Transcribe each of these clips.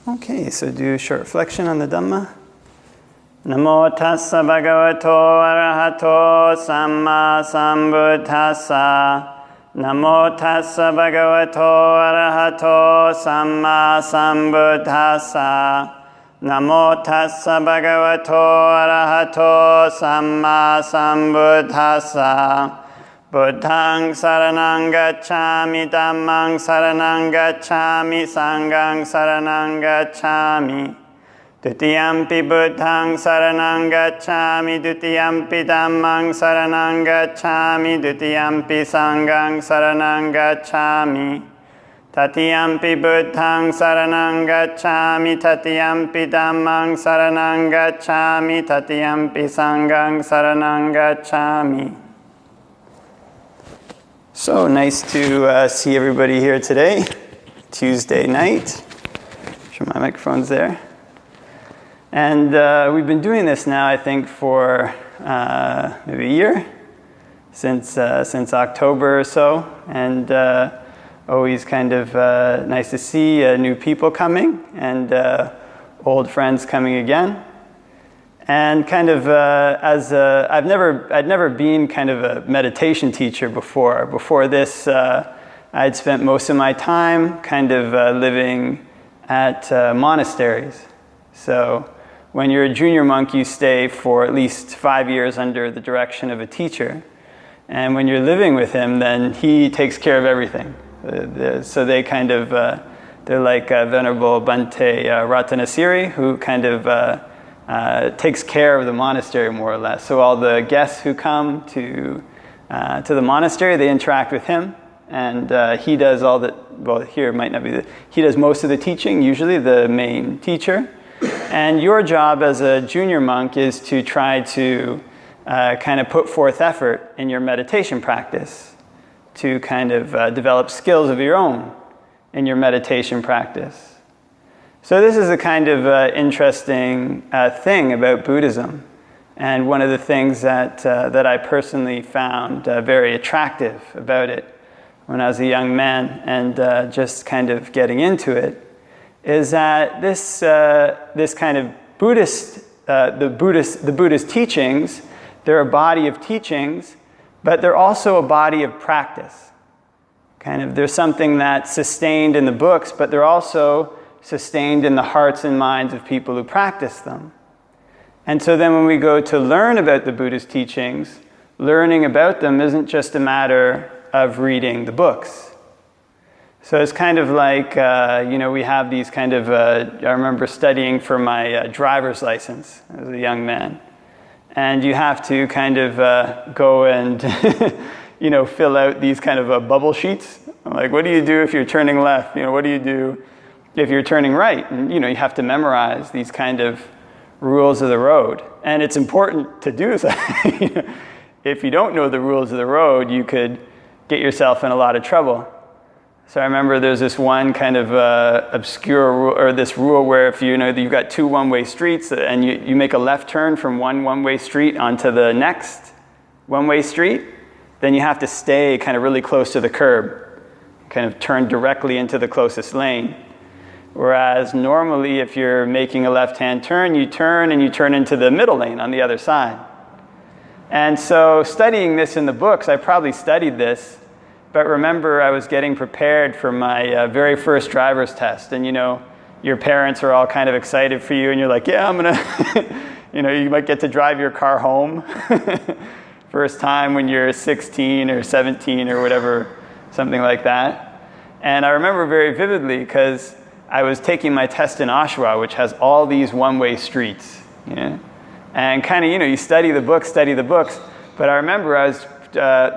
Okay, so do a short reflection on the Dhamma. Namo tassa bhagavato arahato samma sambuddhassa. Namo tassa bhagavato arahato samma sambuddhassa. Namo tassa bhagavato arahato samma sambuddhassa. Buddhaṃ saranang gacchāmi, Dhammāṃ saranang gacchāmi, Sanghaṃ saranang gacchāmi. Dutiyampi Buddhaṃ saranang gacchāmi, Dutiyampi Dhammāṃ saranang gacchāmi, Dutiyampi Sanghaṃ saranang gacchāmi. Tatiyampi Buddhaṃ saranang gacchāmi, Tatiyampi Dhammāṃ saranang gacchāmi, Tatiyampi Sanghaṃ saranang gacchāmi. So nice to see everybody here today, Tuesday night. Sure my microphone's there. And we've been doing this now, I think, for maybe a year, since October or so. And always kind of nice to see new people coming and old friends coming again. And kind of I'd never been kind of a meditation teacher before. Before this, I'd spent most of my time kind of living at monasteries. So when you're a junior monk, you stay for at least 5 years under the direction of a teacher. And when you're living with him, then he takes care of everything. So they kind of, they're like Venerable Bhante Ratanasiri, who kind of takes care of the monastery more or less. So all the guests who come to the monastery, they interact with him, and he does all the, well, here it might not be he does most of the teaching, usually the main teacher. And your job as a junior monk is to try to kind of put forth effort in your meditation practice, to kind of develop skills of your own in your meditation practice. So this is a kind of interesting thing about Buddhism, and one of the things that I personally found very attractive about it when I was a young man, and just kind of getting into it, is that this kind of the Buddhist teachings, they're a body of teachings, but they're also a body of practice. Kind of, there's something that's sustained in the books, but they're also sustained in the hearts and minds of people who practice them. And so then when we go to learn about the Buddhist teachings, learning about them isn't just a matter of reading the books. So it's kind of like, we have these kind of, I remember studying for my driver's license as a young man. And you have to kind of go and, fill out these kind of bubble sheets. Like, what do you do if you're turning left? What do you do if you're turning right? And, you have to memorize these kind of rules of the road. And it's important to do so. If you don't know the rules of the road, you could get yourself in a lot of trouble. So I remember there's this one kind of obscure rule, or this rule where if you've got two one-way streets and you make a left turn from one-way street onto the next one-way street, then you have to stay kind of really close to the curb, kind of turn directly into the closest lane. Whereas normally if you're making a left-hand turn, you turn into the middle lane on the other side. And so studying this in the books, I probably studied this, but remember I was getting prepared for my very first driver's test. And your parents are all kind of excited for you, and you're like, yeah, I'm gonna, you might get to drive your car home. First time when you're 16 or 17 or whatever, something like that. And I remember very vividly because I was taking my test in Oshawa, which has all these one-way streets. And kind of, you study the books. But I remember I was,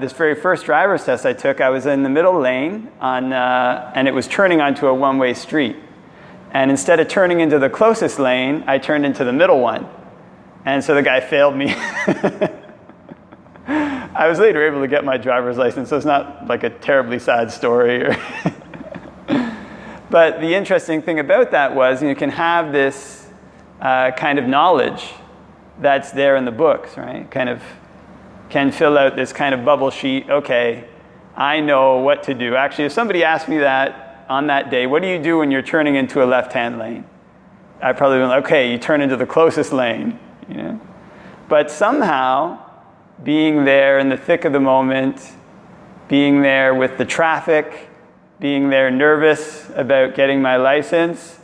this very first driver's test I took, I was in the middle lane and it was turning onto a one-way street. And instead of turning into the closest lane, I turned into the middle one. And so the guy failed me. I was later able to get my driver's license, so it's not like a terribly sad story. But the interesting thing about that was you can have this kind of knowledge that's there in the books, right? Kind of can fill out this kind of bubble sheet. Okay, I know what to do. Actually, if somebody asked me that on that day, what do you do when you're turning into a left-hand lane? I probably been like, okay, you turn into the closest lane, you know. But somehow, being there in the thick of the moment, being there with the traffic, being there nervous about getting my license,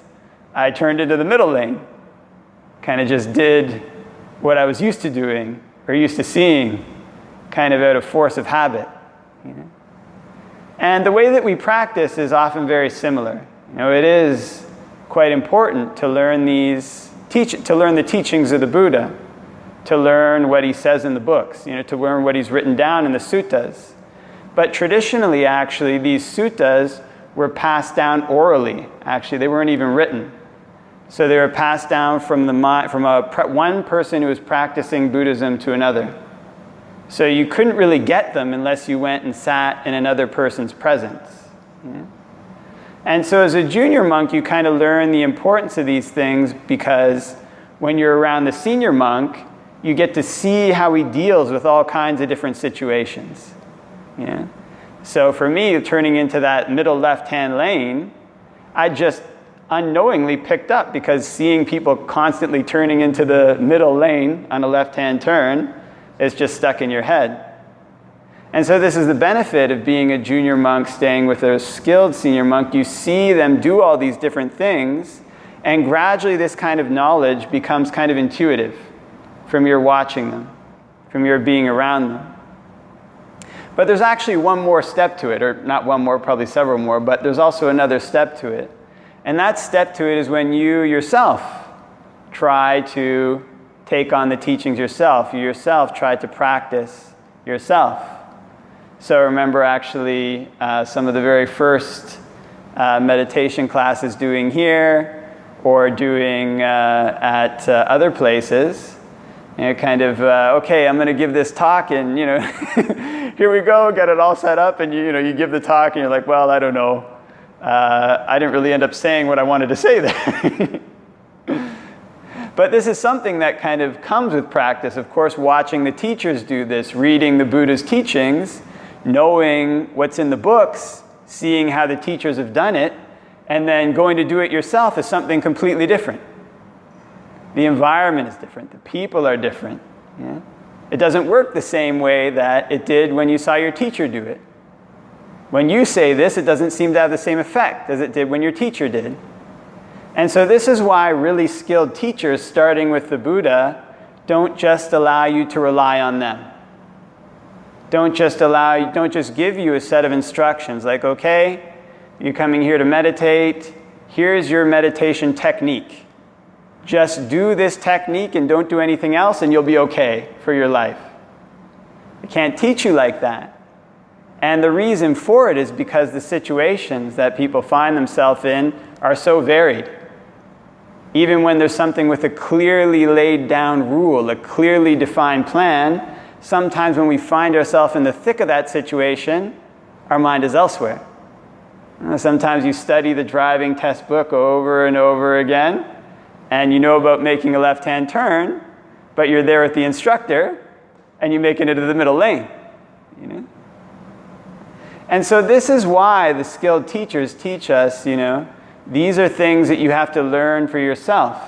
I turned into the middle lane. Kind of just did what I was used to doing or used to seeing, kind of out of force of habit. You know? And the way that we practice is often very similar. You know, it is quite important to learn to learn the teachings of the Buddha, to learn what he says in the books, you know, to learn what he's written down in the suttas. But traditionally, actually, these suttas were passed down orally. Actually, they weren't even written. So they were passed down from one person who was practicing Buddhism to another. So you couldn't really get them unless you went and sat in another person's presence. Yeah? And so as a junior monk, you kind of learn the importance of these things because when you're around the senior monk, you get to see how he deals with all kinds of different situations. Yeah? So for me, turning into that middle left-hand lane, I just unknowingly picked up because seeing people constantly turning into the middle lane on a left-hand turn is just stuck in your head. And so this is the benefit of being a junior monk staying with a skilled senior monk. You see them do all these different things, and gradually this kind of knowledge becomes kind of intuitive from your watching them, from your being around them. But there's actually one more step to it, or not one more, probably several more, but there's also another step to it. And that step to it is when you yourself try to take on the teachings yourself. You yourself try to practice yourself. So remember actually some of the very first meditation classes doing here or doing at other places. You know, kind of, okay, I'm going to give this talk and, you know, here we go, get it all set up, and you give the talk and you're like, well, I don't know. I didn't really end up saying what I wanted to say there. But this is something that kind of comes with practice. Of course, watching the teachers do this, reading the Buddha's teachings, knowing what's in the books, seeing how the teachers have done it, and then going to do it yourself is something completely different. The environment is different. The people are different. Yeah? It doesn't work the same way that it did when you saw your teacher do it. When you say this, it doesn't seem to have the same effect as it did when your teacher did. And so this is why really skilled teachers, starting with the Buddha, don't just allow you to rely on them. Don't just give you a set of instructions like, okay, you're coming here to meditate, here's your meditation technique. Just do this technique and don't do anything else and you'll be okay for your life. I can't teach you like that. And the reason for it is because the situations that people find themselves in are so varied. Even when there's something with a clearly laid down rule, a clearly defined plan, sometimes when we find ourselves in the thick of that situation, our mind is elsewhere. Sometimes you study the driving test book over and over again, and you know about making a left-hand turn, but you're there with the instructor, and you make it into the middle lane. You know? And so this is why the skilled teachers teach us, these are things that you have to learn for yourself.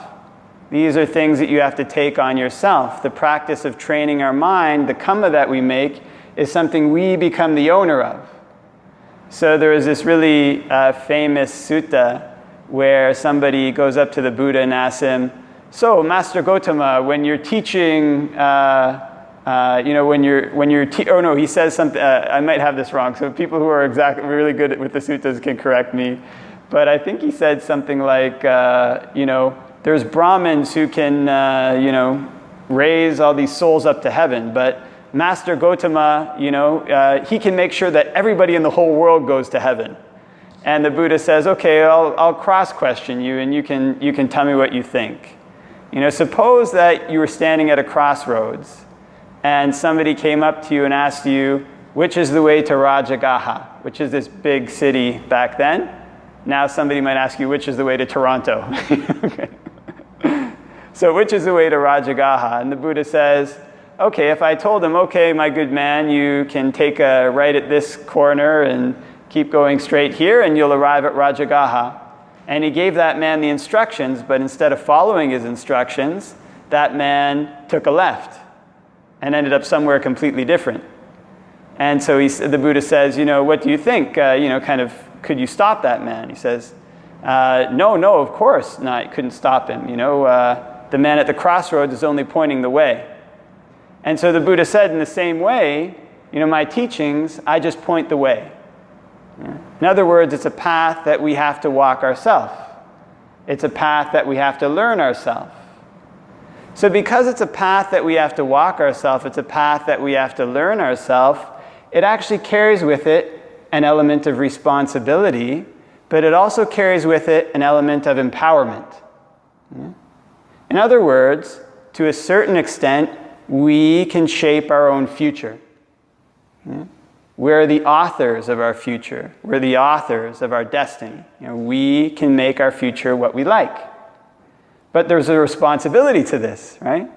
These are things that you have to take on yourself. The practice of training our mind, the karma that we make, is something we become the owner of. So there is this really famous sutta where somebody goes up to the Buddha and asks him, so Master Gautama, when you're teaching, he says something, I might have this wrong, so people who are really good with the suttas can correct me. But I think he said something like, there's Brahmins who can, raise all these souls up to heaven, but Master Gautama, he can make sure that everybody in the whole world goes to heaven. And the Buddha says, okay, I'll cross-question you, and you can tell me what you think. Suppose that you were standing at a crossroads, and somebody came up to you and asked you, which is the way to Rajagaha, which is this big city back then. Now somebody might ask you, which is the way to Toronto? Okay. So which is the way to Rajagaha? And the Buddha says, okay, if I told him, okay, my good man, you can take a right at this corner and keep going straight here and you'll arrive at Rajagaha. And he gave that man the instructions, but instead of following his instructions, that man took a left and ended up somewhere completely different. And so the Buddha says, what do you think? Could you stop that man? He says, no, of course not. You couldn't stop him. The man at the crossroads is only pointing the way. And so the Buddha said, in the same way, my teachings, I just point the way. In other words, it's a path that we have to walk ourselves. It's a path that we have to learn ourselves. So because it's a path that we have to walk ourselves, it's a path that we have to learn ourselves, it actually carries with it an element of responsibility, but it also carries with it an element of empowerment. In other words, to a certain extent, we can shape our own future. We're the authors of our future. We're the authors of our destiny. We can make our future what we like. But there's a responsibility to this, right?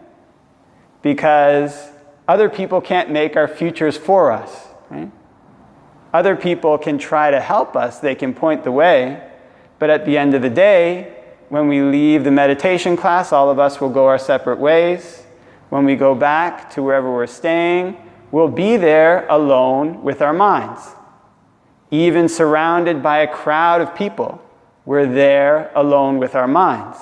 Because other people can't make our futures for us, right? Other people can try to help us. They can point the way. But at the end of the day, when we leave the meditation class, all of us will go our separate ways. When we go back to wherever we're staying, we'll be there alone with our minds. Even surrounded by a crowd of people, we're there alone with our minds.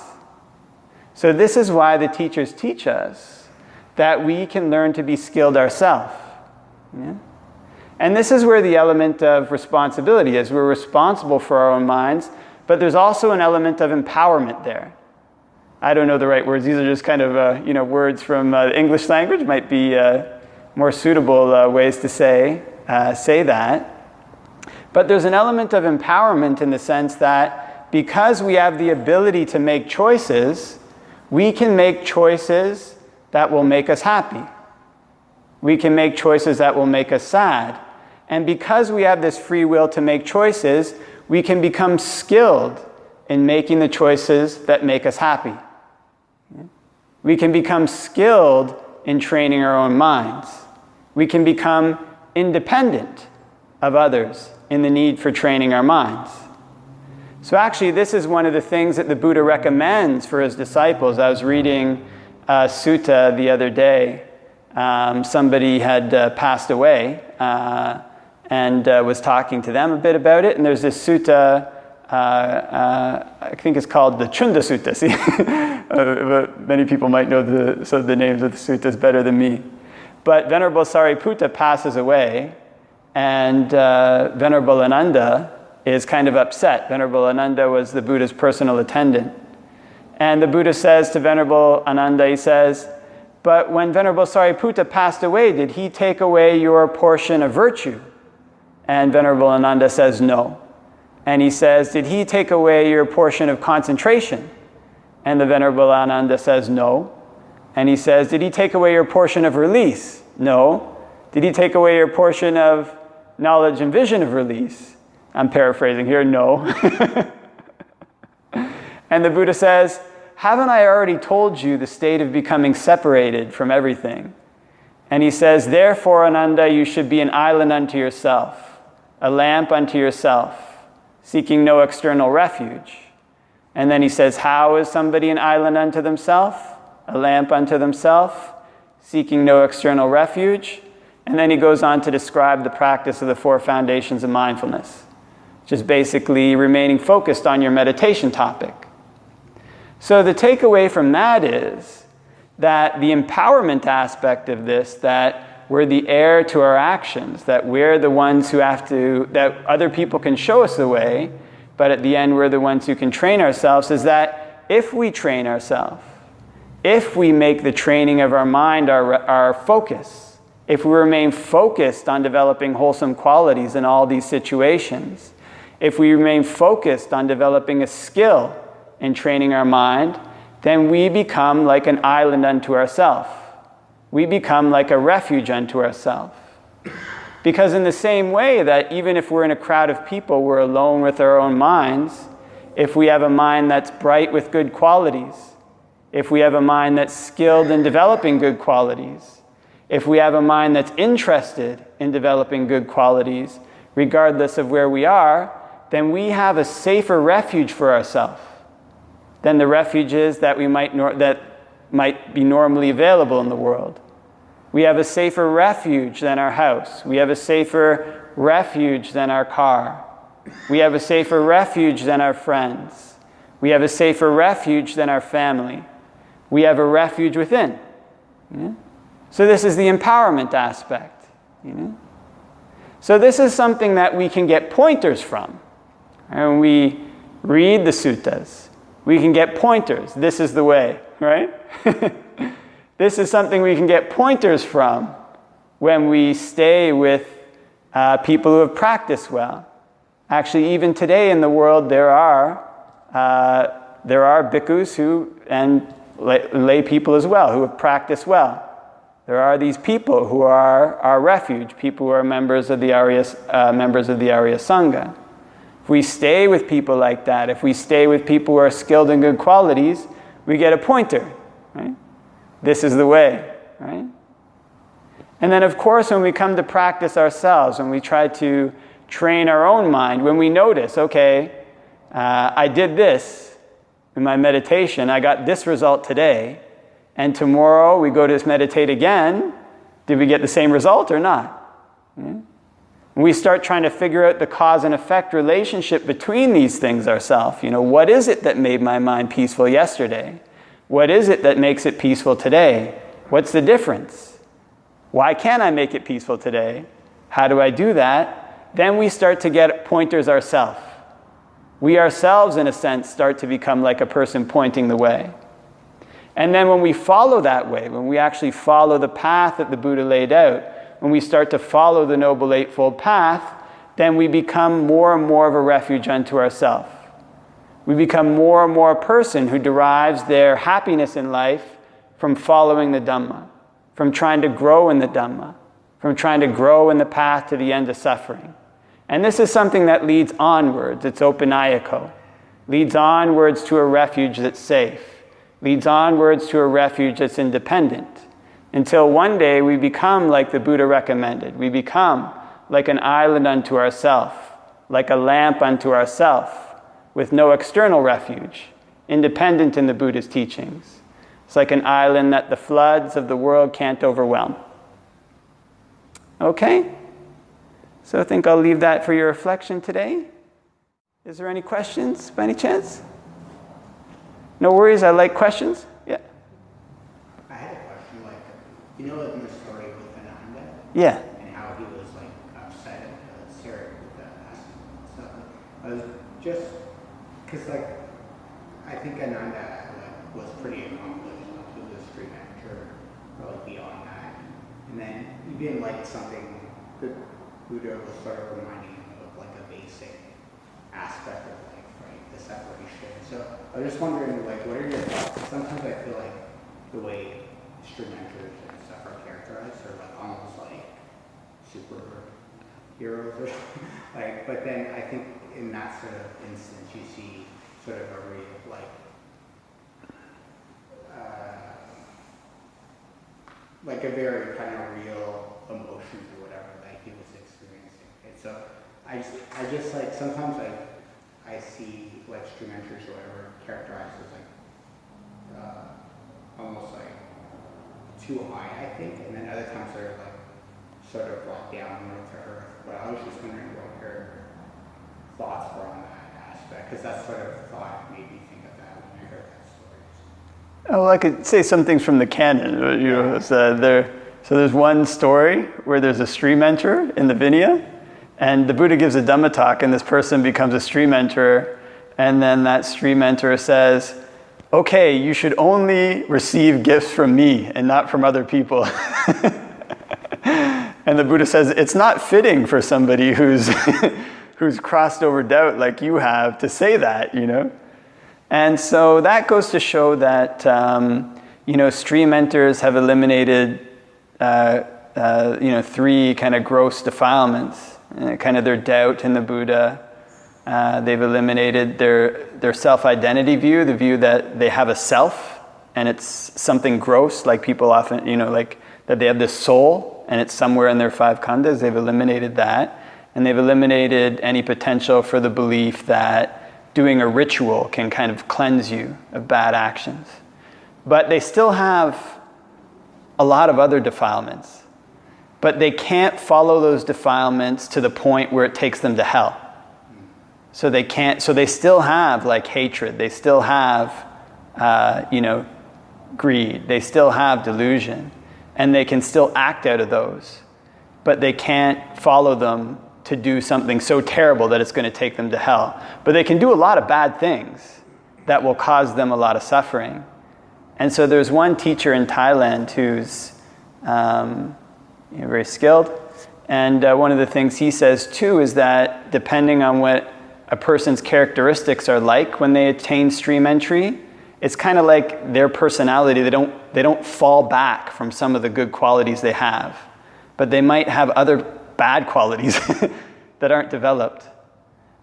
So this is why the teachers teach us that we can learn to be skilled ourselves. And this is where the element of responsibility is. We're responsible for our own minds, but there's also an element of empowerment there. I don't know the right words. These are just kind of words from the English language. Might be more suitable ways to say that. But there's an element of empowerment in the sense that because we have the ability to make choices, we can make choices that will make us happy. We can make choices that will make us sad. And because we have this free will to make choices, we can become skilled in making the choices that make us happy. We can become skilled in training our own minds. We can become independent of others in the need for training our minds. So actually, this is one of the things that the Buddha recommends for his disciples. I was reading a sutta the other day. Somebody had passed away and was talking to them a bit about it. And there's this sutta, I think it's called the Chunda Sutta. See? Many people might know the names of the suttas better than me. But Venerable Sariputta passes away, and Venerable Ananda is kind of upset. Venerable Ananda was the Buddha's personal attendant. And the Buddha says to Venerable Ananda, he says, but when Venerable Sariputta passed away, did he take away your portion of virtue? And Venerable Ananda says, no. And he says, did he take away your portion of concentration? And the Venerable Ananda says, no. And he says, did he take away your portion of release? No. Did he take away your portion of knowledge and vision of release? I'm paraphrasing here, no. And the Buddha says, haven't I already told you the state of becoming separated from everything? And he says, therefore, Ananda, you should be an island unto yourself, a lamp unto yourself, seeking no external refuge. And then he says, how is somebody an island unto themselves, a lamp unto themselves, seeking no external refuge? And then he goes on to describe the practice of the 4 foundations of mindfulness, which is basically remaining focused on your meditation topic. So the takeaway from that is that the empowerment aspect of this, that we're the heir to our actions, that we're the ones who have to, that other people can show us the way, but at the end we're the ones who can train ourselves, is that if we train ourselves, if we make the training of our mind our focus, if we remain focused on developing wholesome qualities in all these situations, if we remain focused on developing a skill in training our mind, then we become like an island unto ourselves. We become like a refuge unto ourselves. Because in the same way that even if we're in a crowd of people, we're alone with our own minds, if we have a mind that's bright with good qualities, if we have a mind that's skilled in developing good qualities, if we have a mind that's interested in developing good qualities, regardless of where we are, then we have a safer refuge for ourselves than the refuges that might be normally available in the world. We have a safer refuge than our house. We have a safer refuge than our car. We have a safer refuge than our friends. We have a safer refuge than our family. We have a refuge within. So this is the empowerment aspect. So this is something that we can get pointers from. And when we read the suttas, we can get pointers. This is the way, right? This is something we can get pointers from when we stay with people who have practiced well. Actually, even today in the world, there are bhikkhus and lay people as well who have practiced well. There are these people who are our refuge, people who are members of the Arya Sangha. If we stay with people like that, if we stay with people who are skilled in good qualities, we get a pointer, right? This is the way, right? And then, of course, when we come to practice ourselves, when we try to train our own mind, when we notice, okay, I did this in my meditation, I got this result today, and tomorrow we go to meditate again, did we get the same result or not? When we start trying to figure out the cause and effect relationship between these things ourselves, what is it that made my mind peaceful yesterday? What is it that makes it peaceful today? What's the difference? Why can't I make it peaceful today? How do I do that? Then we start to get pointers ourselves. We ourselves, in a sense, start to become like a person pointing the way. And then when we follow that way, when we actually follow the path that the Buddha laid out, when we start to follow the Noble Eightfold Path, then we become more and more of a refuge unto ourselves. We become more and more a person who derives their happiness in life from following the Dhamma, from trying to grow in the Dhamma, from trying to grow in the path to the end of suffering. And this is something that leads onwards. It's opanayiko. Leads onwards to a refuge that's safe. Leads onwards to a refuge that's independent. Until one day we become like the Buddha recommended. We become like an island unto ourself, like a lamp unto ourself, with no external refuge, independent in the Buddha's teachings. It's like an island that the floods of the world can't overwhelm. Okay? So I think I'll leave that for your reflection today. Is there any questions by any chance? No worries, I like questions. Yeah. I had a question, in the story with Ananda? Yeah. And how he was upset at Sarah with asking stuff. I was just, because I think Ananda was pretty accomplished to the street manager, probably beyond that. And then even something the Buddha was sort of reminding him of a basic aspect of life, right? The separation. So I was just wondering, what are your thoughts? Sometimes I feel like the way street mentors and stuff are characterized are almost like superheroes or something. But then I think in that sort of instance you see sort of a real a very kind of real emotions or whatever that he was experiencing. And so I just sometimes I see street mentors or whatever characterized as almost too high, I think, and then other times they're sort of brought down to earth. But I was just wondering what your thoughts were on that aspect, because that sort of thought made me think of that when I heard that story. Oh, well, I could say some things from the canon. So there's one story where there's a street mentor in the Vinaya, and the Buddha gives a Dhamma talk, and this person becomes a street mentor, and then that street mentor says, okay, you should only receive gifts from me and not from other people. And the Buddha says, it's not fitting for somebody who's crossed over doubt like you have to say that, And so that goes to show that, street mentors have eliminated, three kind of gross defilements, kind of their doubt in the Buddha. They've eliminated their self-identity view, the view that they have a self, and it's something gross, like people often, that they have this soul, and it's somewhere in their five khandhas. They've eliminated that. and they've eliminated any potential for the belief that doing a ritual can kind of cleanse you of bad actions. But they still have a lot of other defilements. But they can't follow those defilements to the point where it takes them to hell. So they can't. So they still have like hatred. They still have, greed. They still have delusion, and they can still act out of those. But they can't follow them to do something so terrible that it's going to take them to hell. But they can do a lot of bad things that will cause them a lot of suffering. And so there's one teacher in Thailand who's very skilled. And one of the things he says too is that depending on what a person's characteristics are like when they attain stream entry, it's kind of like their personality. They don't fall back from some of the good qualities they have, but they might have other bad qualities that aren't developed.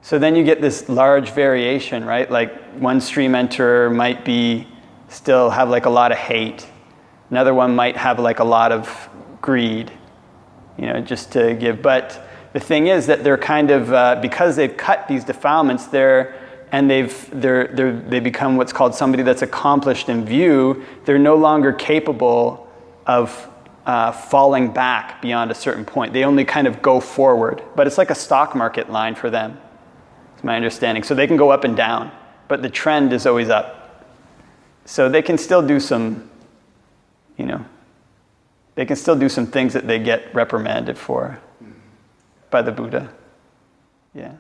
So then you get this large variation, right? Like one stream enterer might still have like a lot of hate. Another one might have like a lot of greed, just to give. But the thing is that they're kind of, because they've cut these defilements they become what's called somebody that's accomplished in view. They're no longer capable of falling back beyond a certain point. They only kind of go forward. But it's like a stock market line for them. It's my understanding. So they can go up and down, but the trend is always up. So they can still do some, they can still do some things that they get reprimanded for by the Buddha. Yeah.